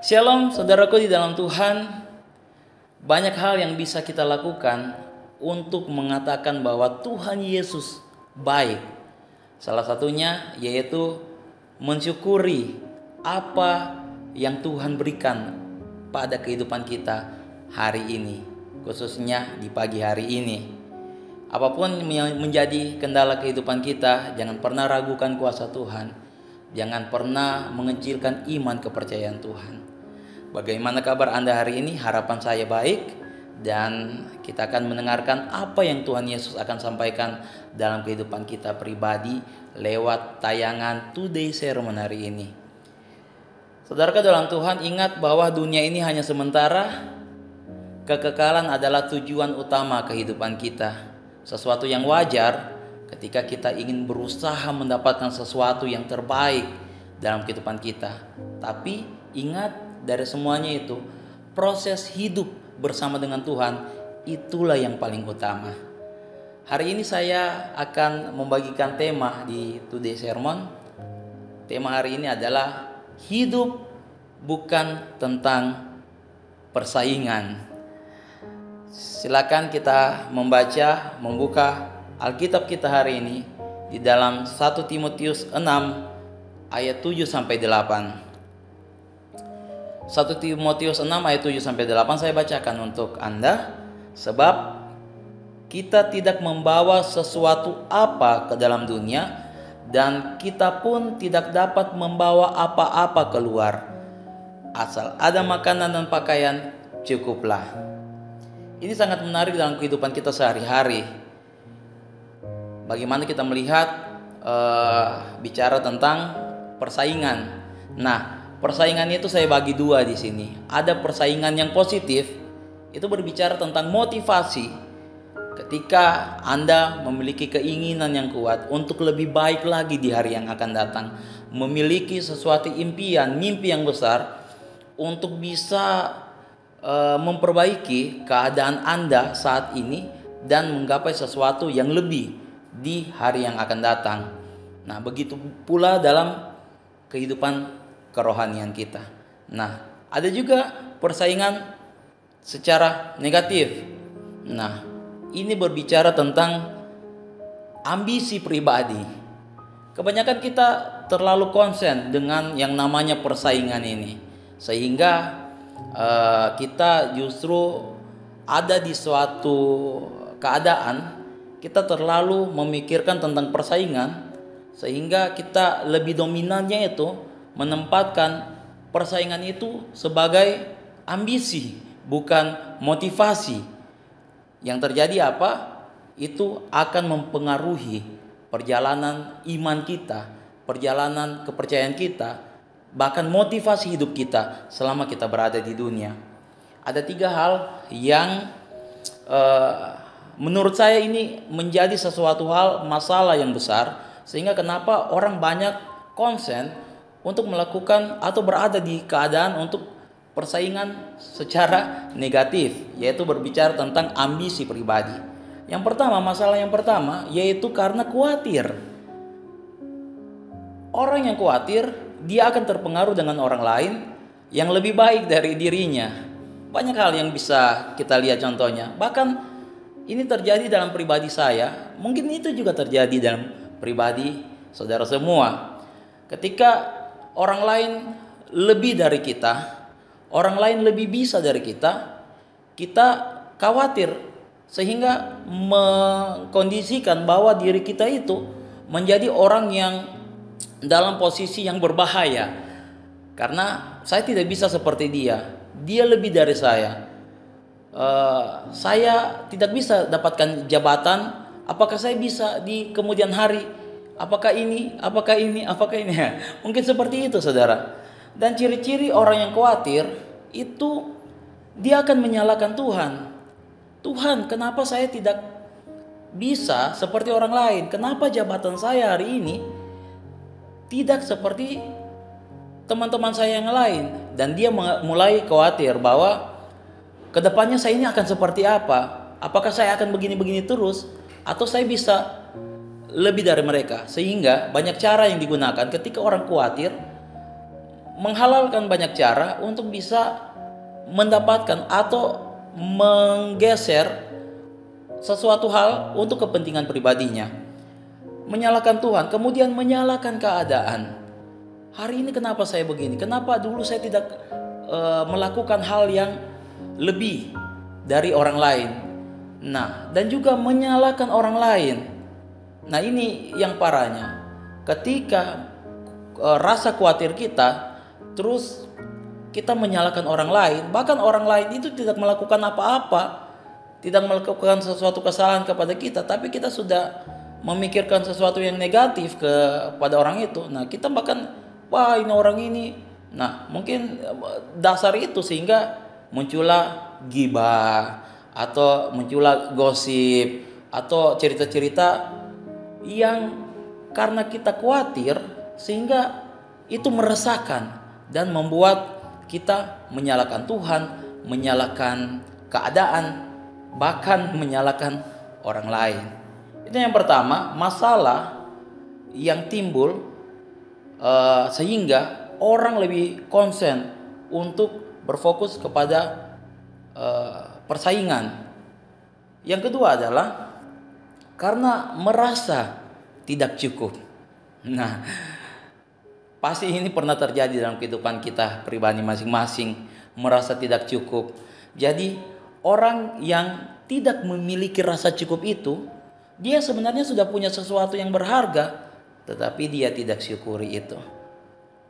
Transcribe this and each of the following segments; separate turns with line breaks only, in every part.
Shalom saudaraku di dalam Tuhan. Banyak hal yang bisa kita lakukan untuk mengatakan bahwa Tuhan Yesus baik. Salah satunya yaitu mensyukuri apa yang Tuhan berikan pada kehidupan kita hari ini, khususnya di pagi hari ini. Apapun yang menjadi kendala kehidupan kita, jangan pernah ragukan kuasa Tuhan. Jangan pernah mengecilkan iman kepercayaan Tuhan. Bagaimana kabar Anda hari ini? Harapan saya baik, dan kita akan mendengarkan apa yang Tuhan Yesus akan sampaikan dalam kehidupan kita pribadi lewat tayangan Today Sermon hari ini. Saudara dalam Tuhan, ingat bahwa dunia ini hanya sementara. Kekekalan adalah tujuan utama kehidupan kita. Sesuatu yang wajar ketika kita ingin berusaha mendapatkan sesuatu yang terbaik dalam kehidupan kita. Tapi ingat, dari semuanya itu, proses hidup bersama dengan Tuhan itulah yang paling utama. Hari ini saya akan membagikan tema di Today Sermon. Tema hari ini adalah hidup bukan tentang persaingan. Silakan kita membuka Alkitab kita hari ini di dalam 1 Timotius 6 ayat 7 sampai 8. 1 Timotius 6 ayat 7 sampai 8 saya bacakan untuk Anda. Sebab kita tidak membawa sesuatu apa ke dalam dunia, dan kita pun tidak dapat membawa apa-apa keluar. Asal ada makanan dan pakaian, cukuplah. Ini sangat menarik dalam kehidupan kita sehari-hari. Bagaimana kita melihat bicara tentang persaingan. Nah, persaingan itu saya bagi dua di sini. Ada persaingan yang positif, itu berbicara tentang motivasi. Ketika Anda memiliki keinginan yang kuat untuk lebih baik lagi di hari yang akan datang, memiliki sesuatu impian, mimpi yang besar untuk bisa memperbaiki keadaan Anda saat ini dan menggapai sesuatu yang lebih di hari yang akan datang. Nah, begitu pula dalam kehidupan kerohanian kita. Nah, ada juga persaingan secara negatif. Nah, ini berbicara tentang ambisi pribadi. Kebanyakan kita terlalu konsen dengan yang namanya persaingan ini, sehingga kita justru ada di suatu keadaan kita terlalu memikirkan tentang persaingan, sehingga kita lebih dominannya itu menempatkan persaingan itu sebagai ambisi, bukan motivasi. Yang terjadi apa? Itu akan mempengaruhi perjalanan iman kita, perjalanan kepercayaan kita, bahkan motivasi hidup kita selama kita berada di dunia. Ada 3 hal yang menurut saya ini menjadi sesuatu hal masalah yang besar, sehingga kenapa orang banyak konsen untuk melakukan atau berada di keadaan untuk persaingan secara negatif, yaitu berbicara tentang ambisi pribadi. Yang pertama, masalah yang pertama yaitu karena khawatir. Orang yang khawatir, dia akan terpengaruh dengan orang lain yang lebih baik dari dirinya. Banyak hal yang bisa kita lihat contohnya. Bahkan ini terjadi dalam pribadi saya, mungkin itu juga terjadi dalam pribadi saudara semua. Ketika orang lain lebih dari kita, orang lain lebih bisa dari kita, kita khawatir sehingga mengkondisikan bahwa diri kita itu menjadi orang yang dalam posisi yang berbahaya. Karena saya tidak bisa seperti dia, dia lebih dari saya. Saya tidak bisa dapatkan jabatan, apakah saya bisa di kemudian hari? Apakah ini? Mungkin seperti itu, saudara. Dan ciri-ciri orang yang khawatir itu dia akan menyalahkan Tuhan. Tuhan, kenapa saya tidak bisa seperti orang lain? Kenapa jabatan saya hari ini tidak seperti teman-teman saya yang lain? Dan dia mulai khawatir bahwa kedepannya saya ini akan seperti apa? Apakah saya akan begini-begini terus, atau saya bisa lebih dari mereka? Sehingga banyak cara yang digunakan ketika orang khawatir menghalalkan banyak cara untuk bisa mendapatkan atau menggeser sesuatu hal untuk kepentingan pribadinya. Menyalahkan Tuhan, kemudian menyalahkan keadaan. Hari ini kenapa saya begini? Kenapa dulu saya tidak melakukan hal yang lebih dari orang lain? Nah, dan juga menyalahkan orang lain. Nah, ini yang parahnya. Ketika rasa khawatir kita, terus kita menyalahkan orang lain, bahkan orang lain itu tidak melakukan apa-apa, tidak melakukan sesuatu kesalahan kepada kita, tapi kita sudah memikirkan sesuatu yang negatif kepada orang itu. Nah, kita bahkan, wah ini orang ini. Nah, mungkin dasar itu sehingga muncullah gibah atau muncullah gosip atau cerita-cerita yang karena kita khawatir sehingga itu meresahkan dan membuat kita menyalahkan Tuhan, menyalahkan keadaan, bahkan menyalahkan orang lain. Itu yang pertama, masalah yang timbul sehingga orang lebih konsen untuk berfokus kepada persaingan. Yang kedua adalah karena merasa tidak cukup. Nah, pasti ini pernah terjadi dalam kehidupan kita pribadi masing-masing, merasa tidak cukup. Jadi orang yang tidak memiliki rasa cukup itu, dia sebenarnya sudah punya sesuatu yang berharga, tetapi dia tidak syukuri itu.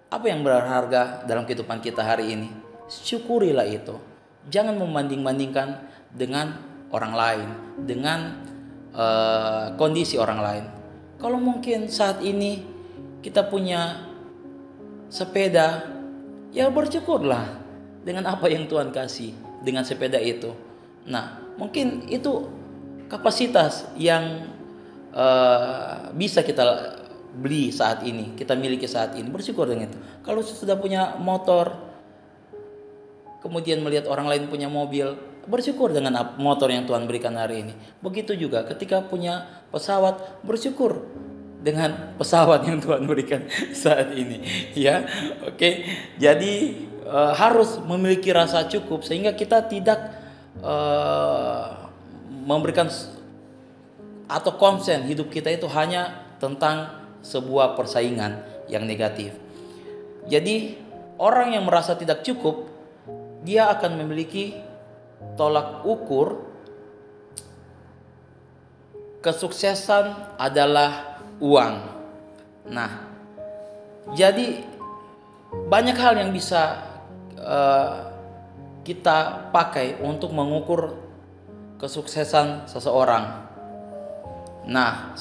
Apa yang berharga dalam kehidupan kita hari ini? Syukurilah itu. Jangan membanding-bandingkan dengan orang lain, dengan kondisi orang lain. Kalau mungkin saat ini kita punya sepeda, ya bersyukurlah dengan apa yang Tuhan kasih dengan sepeda itu. Nah, mungkin itu kapasitas yang bisa kita beli saat ini, kita miliki saat ini, bersyukur dengan itu. Kalau sudah punya motor, kemudian melihat orang lain punya mobil, bersyukur dengan motor yang Tuhan berikan hari ini. Begitu juga ketika punya pesawat, bersyukur dengan pesawat yang Tuhan berikan saat ini. Ya, oke. Jadi harus memiliki rasa cukup sehingga kita tidak memberikan atau konsen hidup kita itu hanya tentang sebuah persaingan yang negatif. Jadi orang yang merasa tidak cukup, dia akan memiliki tolak ukur kesuksesan adalah uang. Nah, jadi banyak hal yang bisa kita pakai untuk mengukur kesuksesan seseorang. Nah,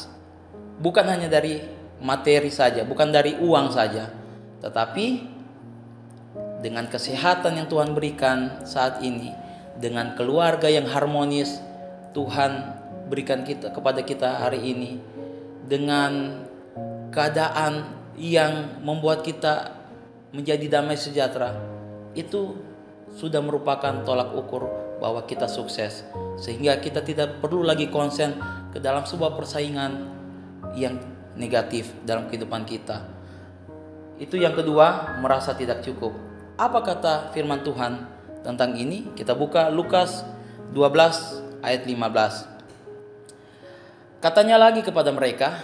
bukan hanya dari materi saja, bukan dari uang saja, tetapi dengan kesehatan yang Tuhan berikan saat ini, dengan keluarga yang harmonis Tuhan berikan kepada kita hari ini, dengan keadaan yang membuat kita menjadi damai sejahtera, itu sudah merupakan tolak ukur bahwa kita sukses, sehingga kita tidak perlu lagi konsen ke dalam sebuah persaingan yang negatif dalam kehidupan kita. Itu yang kedua, merasa tidak cukup. Apa kata firman Tuhan tentang ini? Kita buka Lukas 12 ayat 15. Katanya lagi kepada mereka,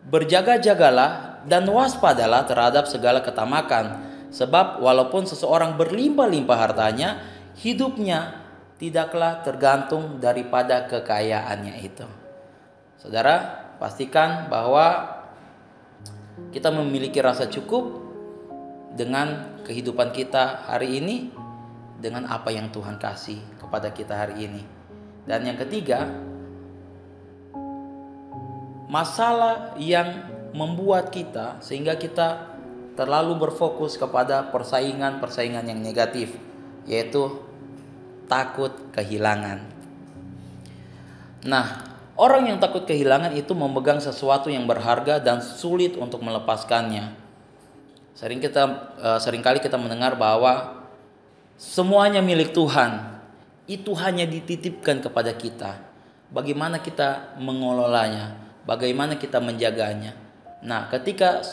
berjaga-jagalah dan waspadalah terhadap segala ketamakan, sebab walaupun seseorang berlimpah-limpah hartanya, hidupnya tidaklah tergantung daripada kekayaannya itu. Saudara, pastikan bahwa kita memiliki rasa cukup dengan kehidupan kita hari ini, dengan apa yang Tuhan kasih kepada kita hari ini. Dan yang ketiga, masalah yang membuat kita sehingga kita terlalu berfokus kepada persaingan-persaingan yang negatif, yaitu takut kehilangan. Nah, orang yang takut kehilangan itu memegang sesuatu yang berharga dan sulit untuk melepaskannya. Seringkali kita mendengar bahwa semuanya milik Tuhan, itu hanya dititipkan kepada kita. Bagaimana kita mengelolanya, bagaimana kita menjaganya. Nah, ketika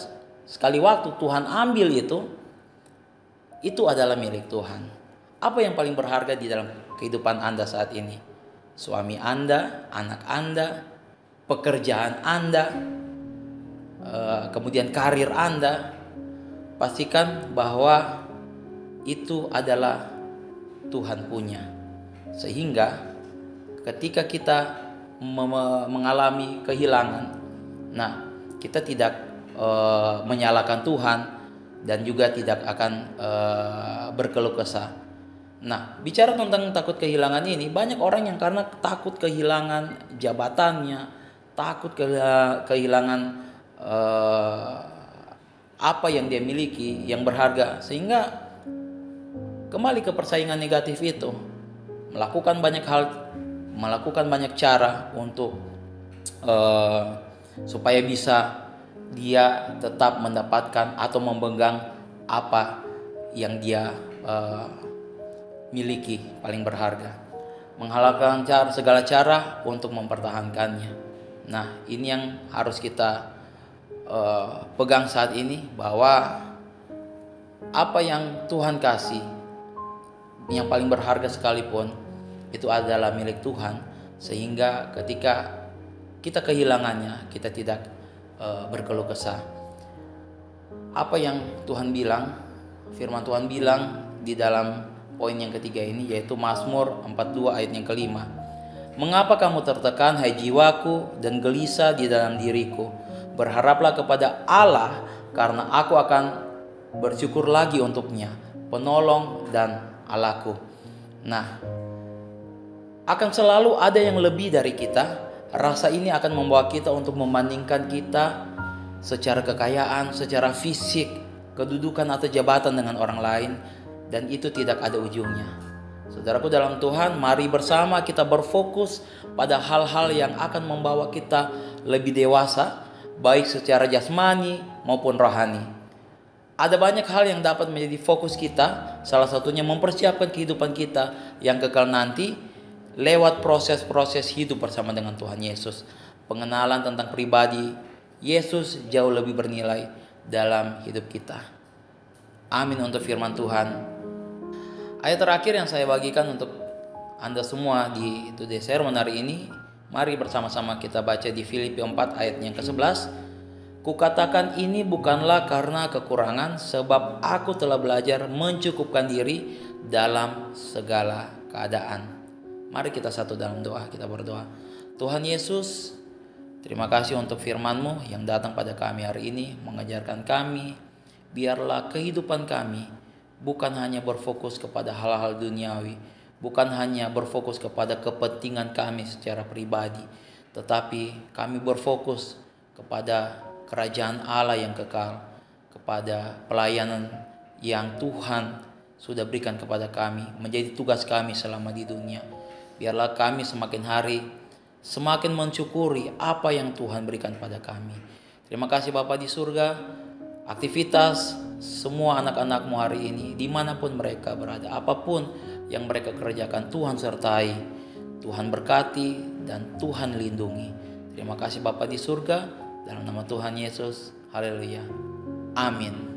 sekali waktu Tuhan ambil itu, itu adalah milik Tuhan. Apa yang paling berharga di dalam kehidupan Anda saat ini? Suami Anda, anak Anda, pekerjaan Anda, kemudian karir Anda. Pastikan bahwa itu adalah Tuhan punya. Sehingga ketika kita mengalami kehilangan, nah kita tidak menyalahkan Tuhan dan juga tidak akan berkeluh kesah. Nah, bicara tentang takut kehilangan ini, banyak orang yang karena takut kehilangan jabatannya, takut kehilangan apa yang dia miliki yang berharga, sehingga kembali ke persaingan negatif itu, melakukan banyak hal, melakukan banyak cara untuk supaya bisa dia tetap mendapatkan atau memegang apa yang dia miliki paling berharga, menghalalkan segala cara untuk mempertahankannya. Nah, ini yang harus kita pegang saat ini, bahwa apa yang Tuhan kasih yang paling berharga sekalipun itu adalah milik Tuhan, sehingga ketika kita kehilangannya kita tidak berkeluh kesah. Apa yang Tuhan bilang, firman Tuhan bilang di dalam poin yang ketiga ini, yaitu Mazmur 42 ayat yang kelima. Mengapa kamu tertekan, hai jiwaku, dan gelisah di dalam diriku? Berharaplah kepada Allah, karena aku akan bersyukur lagi untuknya, penolong dan Allahku. Nah, akan selalu ada yang lebih dari kita. Rasa ini akan membawa kita untuk membandingkan kita secara kekayaan, secara fisik, kedudukan atau jabatan dengan orang lain, dan itu tidak ada ujungnya. Saudaraku dalam Tuhan, mari bersama kita berfokus pada hal-hal yang akan membawa kita lebih dewasa, baik secara jasmani maupun rohani. Ada banyak hal yang dapat menjadi fokus kita, salah satunya mempersiapkan kehidupan kita yang kekal nanti lewat proses-proses hidup bersama dengan Tuhan Yesus. Pengenalan tentang pribadi Yesus jauh lebih bernilai dalam hidup kita. Amin untuk firman Tuhan. Ayat terakhir yang saya bagikan untuk Anda semua di Today Sermon hari ini, mari bersama-sama kita baca di Filipi 4 ayat yang ke-11. Kukatakan ini bukanlah karena kekurangan, sebab aku telah belajar mencukupkan diri dalam segala keadaan. Mari kita satu dalam doa, kita berdoa. Tuhan Yesus, terima kasih untuk firman-Mu yang datang pada kami hari ini, mengajarkan kami, biarlah kehidupan kami bukan hanya berfokus kepada hal-hal duniawi, bukan hanya berfokus kepada kepentingan kami secara pribadi, tetapi kami berfokus kepada kerajaan Allah yang kekal, kepada pelayanan yang Tuhan sudah berikan kepada kami, menjadi tugas kami selama di dunia. Biarlah kami semakin hari semakin mensyukuri apa yang Tuhan berikan pada kami. Terima kasih Bapa di surga. Aktivitas semua anak-anak-Mu hari ini, dimanapun mereka berada, apapun yang mereka kerjakan, Tuhan sertai, Tuhan berkati, dan Tuhan lindungi. Terima kasih Bapa di surga, dalam nama Tuhan Yesus. Haleluya. Amin.